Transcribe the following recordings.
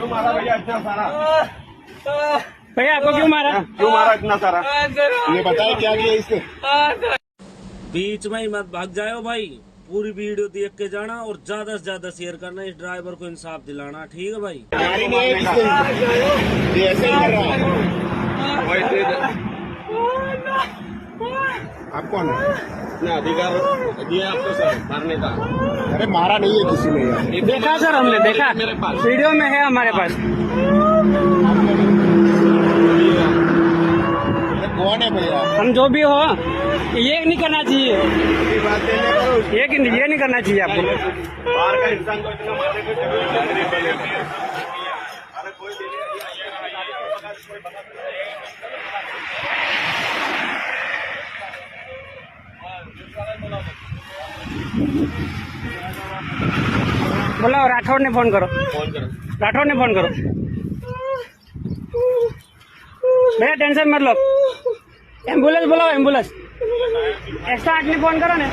क्यों मारा भैया इतना सारा? भैया आपको क्यों मारा? क्यों मारा इतना सारा? ये बताए क्या किया इसने? बीच में ही मत भाग जाओ भाई, पूरी वीडियो देख के जाना और ज्यादा से ज्यादा शेयर करना, इस ड्राइवर को इंसाफ दिलाना, ठीक है भाई। गाड़ी नहीं है किसने? ये ऐसे ही कर रहा है। आप कौन है? अपना अधिकार दिया आपको सर मारने का। अरे मारा नहीं है किसी ने यार। देखा सर, हमने देखा, मेरे पास वीडियो में है हमारे पास। कौन है भैया? हम जो भी हो, ये नहीं करना चाहिए, ये बात देने करो। ये नहीं करना चाहिए आपको। बाहर का इंसान को इतना मारने की जरूरत नहीं है। अरे कोई बोला राठौड़ ने फोन करो, फोन करो। राठौड़ ने फोन करो। भैया टेंशन मत लो, एम्बुलेंस बुलाओ, एम्बुलेंस 108 ने फोन करो ने।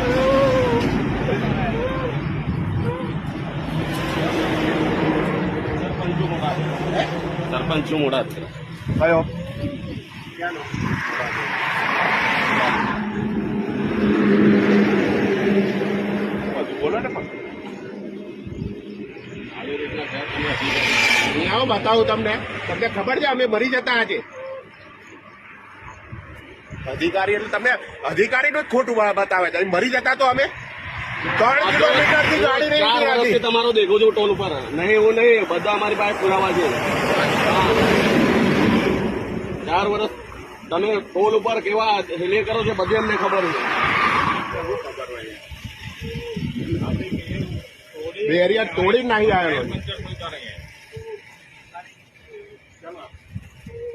सरपंच मोड़ा कयो બોલો ને આવો બતાવું તમને તમને ખબર છે અમે મરી જતા આજે અધિકારી એટલે તમને અધિકારીનું જ ખોટું બતાવે છે મરી જતા તો અમે 3 કિલોમીટરથી ગાડી નહીં 4 વર્ષથી તમારો દેખો છો ટોલ ઉપર નહીં એવું નહીં બધા અમારી પાસે પુરાવા છે 4 વર્ષ તમે ટોલ ઉપર કેવા હેલે કરો છો બધે અમને ખબર છે બેરિયર તોડી નહીં આવેલો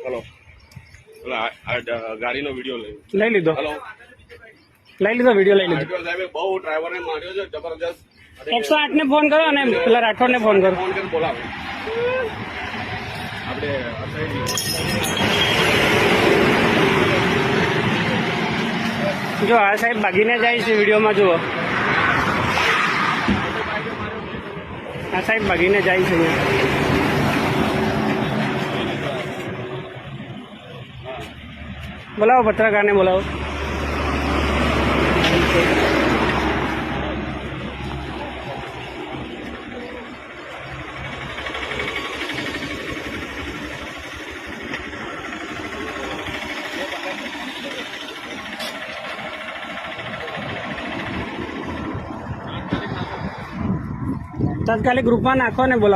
હલો ગાડીનો વિડીયો લઈ લીધો, હલો લઈ લીધો, વિડીયો લઈ લીધો। સાહેબે બહુ ડ્રાઈવરને માર્યો છે જબરજસ્ત 108 ને ફોન કરો અને પેલા રાઠોડ ને ફોન કરો। ફોન કરીને બોલાવો આપણે જો આ સાહેબ ભાગીને જાય છે, વિડીયોમાં જુઓ, આ સાહેબ ભાગીને જાય છે અહીંયા। બોલાવો પત્રકારને, બોલાવો। તાત્કાલિક ગ્રુપમાં નાખો ને બોલાવો।